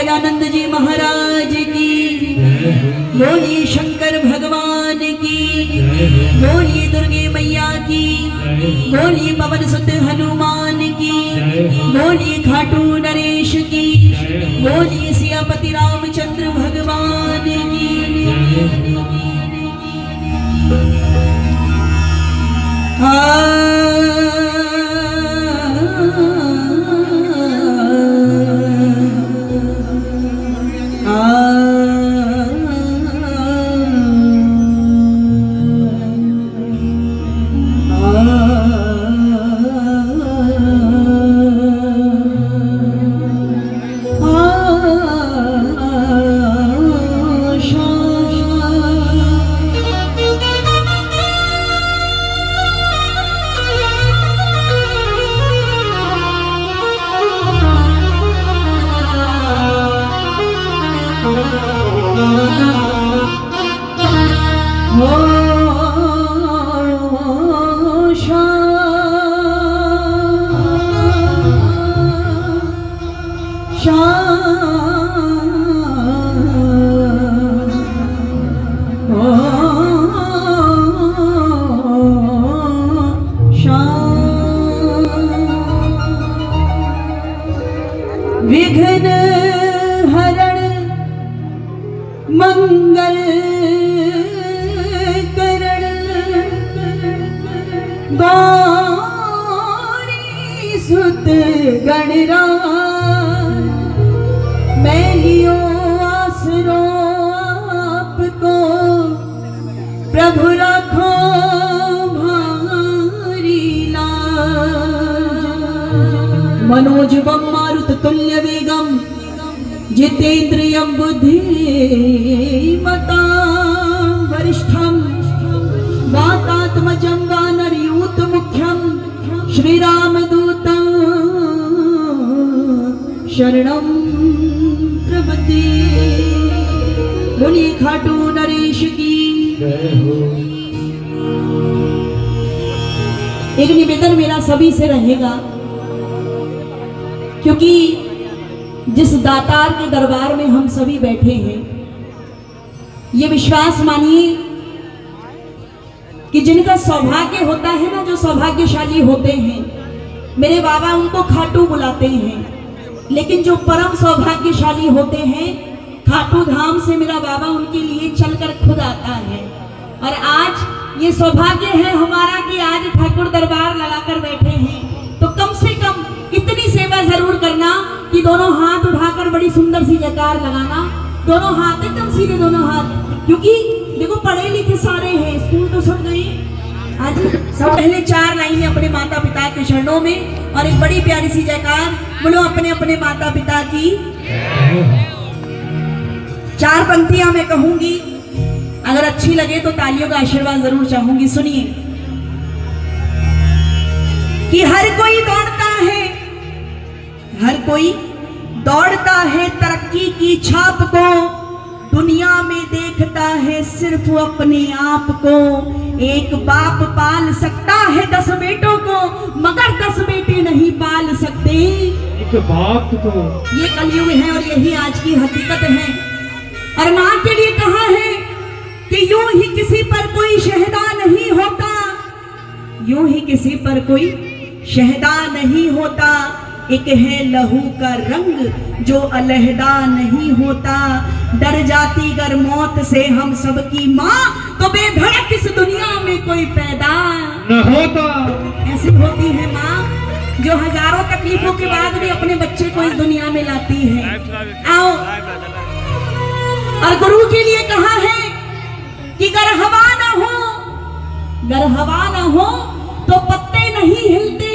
दयानंद जी महाराज की, बोलिए शंकर भगवान की, बोलिए दुर्गे मैया की, बोलिए पवन सुत हनुमान की, बोलिए खाटू नरेश की, बोलिए सियापति रामचंद्र भगवान की। विघ्न हरण मंगल करण गौरी सुत गणराज, मैं लियो आसरो आपको, प्रभु रखो भारी लाज। मनोजवम मारुत तुल्य वेगम, जितेन्द्रियं बुद्धिमतां वरिष्ठं, वातात्मजं वानरयूथमुख्यं, श्रीरामदूतं शरणं प्रपद्ये। बोलिए खाटू नरेश की। एक निवेदन मेरा सभी से रहेगा, क्योंकि जिस दातार के दरबार में हम सभी बैठे हैं, ये विश्वास मानिए कि जिनका सौभाग्य होता है ना, जो सौभाग्यशाली होते हैं, मेरे बाबा उनको खाटू बुलाते हैं, लेकिन जो परम सौभाग्यशाली होते हैं, खाटू धाम से मेरा बाबा उनके लिए चलकर खुद आता है। और आज ये सौभाग्य है हमारा कि आज ठाकुर दरबार लगाकर बैठे हैं, तो कम से कम इतनी सेवा जरूर करना कि दोनों हाथ उठाकर बड़ी सुंदर सी जयकार लगाना, दोनों हाथ एकदम सीधे, दोनों हाथ, क्योंकि देखो पढ़े लिखे सारे हैं, स्कूल तो सब गए। आज सब पहले 4 लाइनें अपने माता पिता के चरणों में और एक बड़ी प्यारी सी जयकार बोलो अपने अपने माता पिता की। 4 पंक्तियां मैं कहूंगी, अगर अच्छी लगे तो तालियों का आशीर्वाद जरूर चाहूंगी। सुनिए कि हर कोई दौड़ता है, हर कोई दौड़ता है तरक्की की छाप को, दुनिया में देखता है सिर्फ अपने आप को। एक बाप पाल सकता है 10 बेटों को, मगर 10 बेटे नहीं पाल सकते एक बाप को। ये कलयुग है और यही आज की हकीकत है। और माँ के लिए कहा है कि यूं ही किसी पर कोई शहदा नहीं होता, यूं ही किसी पर कोई शहदा नहीं होता। एक है लहू का रंग जो अलहदा नहीं होता। डर जाती गर मौत से हम सबकी माँ, तो बेधड़क इस दुनिया में कोई पैदा न होता। ऐसी होती है माँ जो हजारों तकलीफों के बाद भी अपने बच्चे को इस दुनिया में लाती है। आओ, और गुरु के लिए कहा है कि गर हवा ना हो, गर हवा ना हो तो पत्ते नहीं हिलते,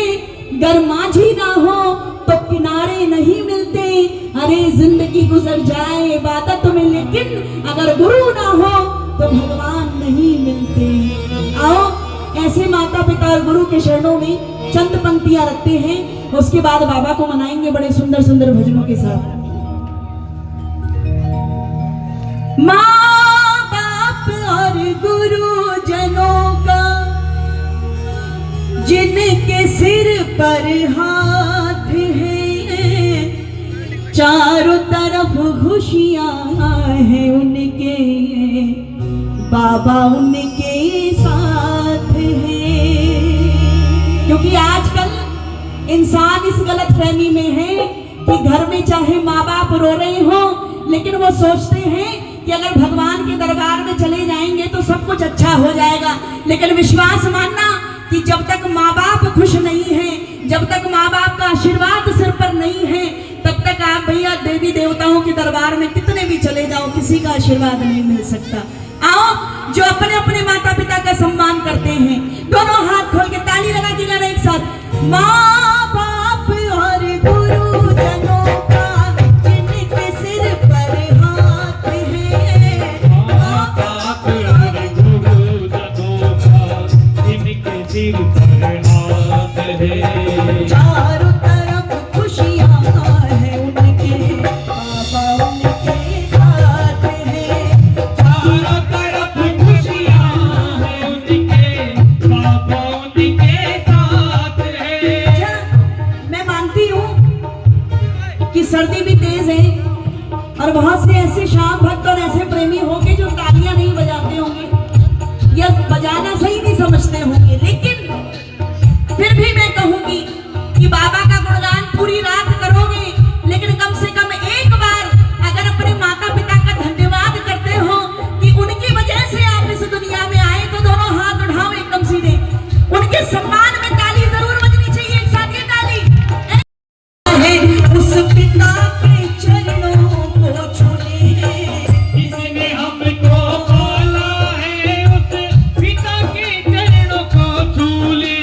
गर माझी ना हो तो किनारे नहीं मिलते। अरे जिंदगी गुजर जाए इबादत में, लेकिन अगर गुरु ना हो तो भगवान नहीं मिलते। आओ, ऐसे माता पिता और गुरु के चरणों में चंद पंक्तियां रखते हैं, उसके बाद बाबा को मनाएंगे बड़े सुंदर सुंदर भजनों के साथ। माँ बाप और गुरुजनों का जिनके सिर पर हाथ है, चारों तरफ खुशियाँ हैं उनके, बाबा उनके साथ हैं। क्योंकि आजकल इंसान इस गलत फहमी में है कि घर में चाहे माँ बाप रो रहे हो, लेकिन वो सोचते हैं कि अगर भगवान के दरबार में चले जाएंगे तो सब कुछ अच्छा हो जाएगा। लेकिन विश्वास मानना कि जब तक माँ बाप खुश नहीं है, जब तक माँ बाप का आशीर्वाद सिर पर नहीं है, तब तक आप भैया देवी देवताओं के दरबार में कितने भी चले जाओ, किसी का आशीर्वाद नहीं मिल सकता। आओ जो अपने अपने माता पिता का सम्मान करते हैं, दोनों हाथ खोल के ताली लगा के गाना एक साथ। माँ बाप और गुरुजनों का जिनके सिर पर हाथ है, माँ बाप और गुरुजनों का जिनके सिर पर हाथ है, चारों तरफ खुशियाँ हैं उनके, बाबा उनके साथ है। चारों तरफ खुशियाँ हैं उनके, बाबा उनके साथ है। अच्छा, मैं मानती हूँ कि सर्दी भी तेज है और बहुत से ऐसे श्याम भक्त और ऐसे प्रेमी होंगे जो तालियां नहीं बजाते होंगे या बजाना सही नहीं समझते होंगे, लेकिन फिर भी मैं कहूंगी कि बाबा का गुणगान पूरी रात करोगे, लेकिन कम से कम एक बार अगर अपने माता पिता का धन्यवाद करते हो कि उनकी वजह से आप इस दुनिया में आए, तो दोनों हाथ उठाओ एकदम सीधे, उनके सम्मान में ताली जरूर बजनी चाहिए। एक साथ ये ताली है उस पिता के चरणों को छूने, जिसने हमको पाला है उस पिता के चरणों को छू ले।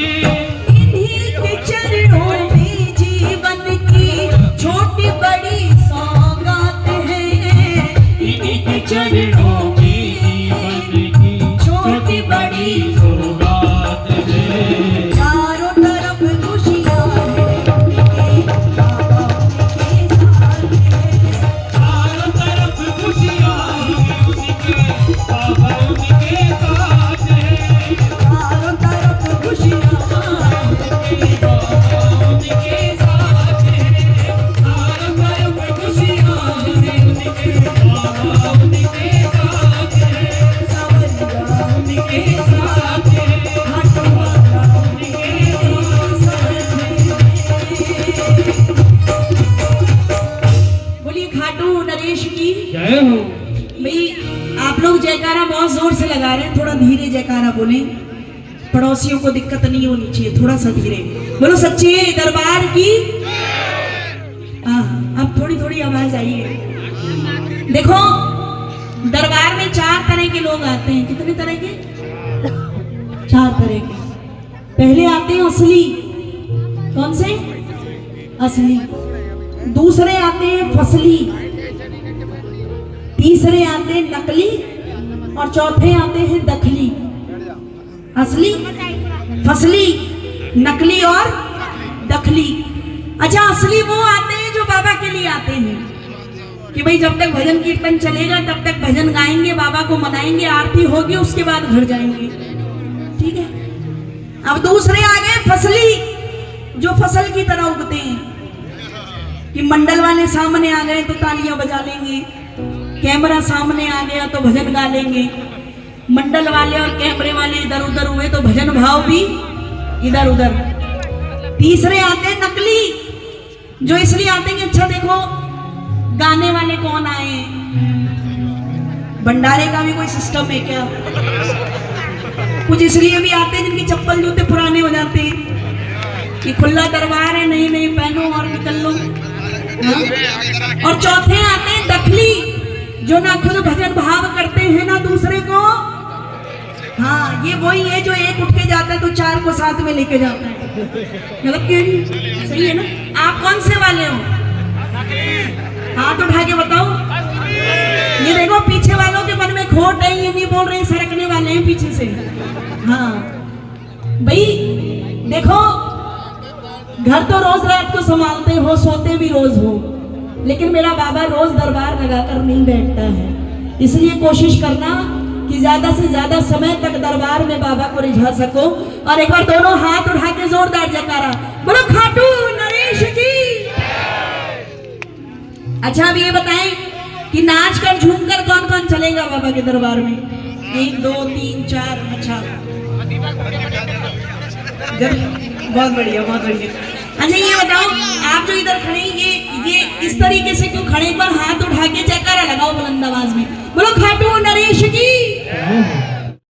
इन्हीं के चरणों में जीवन की छोटी बड़ी सौगात है, इन्हीं के चरणों में जीवन की छोटी बड़ी सौगात है। चारों तरफ खुशियाँ हैं उनके, बाबा उनके साथ है। चारों तरफ खुशियाँ हैं उनके, बाबा उनके साथ है। चारों तरफ खुशियाँ हैं बाबा उनके साथ है। चारों तरफ खुशियाँ हैं उनके, बाबा उनके साथ है। सावरिया उनके साथ है। घाटों वाला उनके साथ है। बोलिए खाटू नरेश की जय हो। भाई। आप लोग जयकारा बहुत जोर से लगा रहे हैं, थोड़ा धीरे जयकारा बोले, पड़ोसियों को दिक्कत नहीं होनी चाहिए, थोड़ा सा धीरे बोलो। सच्चे दरबार की अब थोड़ी थोड़ी आवाज आई है। देखो दरबार में 4 तरह के लोग आते हैं। कितने तरह के? 4 तरह के। पहले आते हैं असली। कौन से? असली। दूसरे आते हैं फसली, तीसरे आते हैं नकली, और चौथे आते हैं दखली। असली, फसली, नकली और दखली। अच्छा, असली वो आते हैं जो बाबा के लिए आते हैं कि भाई जब तक भजन कीर्तन चलेगा तब तक भजन गाएंगे, बाबा को मनाएंगे, आरती होगी, उसके बाद घर जाएंगे। ठीक है। अब दूसरे आ गए फसली, जो फसल की तरह उगते हैं कि मंडल वाले सामने आ गए तो तालियां बजा लेंगे, कैमरा सामने आ गया तो भजन गा लेंगे, मंडल वाले और कैमरे वाले इधर उधर हुए तो भजन भाव भी इधर उधर। तीसरे आते हैं नकली, जो इसलिए आते हैं कि अच्छा देखो गाने वाले कौन आए, भंडारे का भी कोई सिस्टम है क्या। कुछ इसलिए भी आते हैं जिनकी चप्पल जूते पुराने हो जाते हैं कि खुला दरबार है, नहीं नहीं पहनो और निकल लो। हाँ? और चौथे आते हैं दखली, जो ना खुद भजन भाव करते हैं ना दूसरे को। हाँ, ये वही है जो एक उठ के जाता है तो 4 को साथ में लेके जाता है। गलत क्यों नहीं? सही है ना? आप कौन से वाले हो? हाथ उठा के बताओ। ये देखो पीछे वालों के मन में खोट है, ये नहीं बोल रहे सरकने वाले हैं पीछे से। हाँ भाई देखो, घर तो रोज रात को संभालते हो, सोते भी रोज हो, लेकिन मेरा बाबा रोज दरबार लगाकर नहीं बैठता है। इसलिए कोशिश करना कि ज्यादा से ज्यादा समय तक दरबार में बाबा को रिझा सको। और एक बार दोनों हाथ उठा के जोरदार जयकारा बोलो खाटू नरेश की। अच्छा अब ये बताएं कि नाच कर झूम कर कौन कौन चलेगा बाबा के दरबार में? 1 2 3 4। अच्छा, बहुत बढ़िया, बहुत बढ़िया। अच्छा ये बताओ, आप जो इधर खड़े हैं, ये इस तरीके से क्यों खड़े? एक बार हाथ उठा के जयकारा लगाओ बुलंद आवाज में।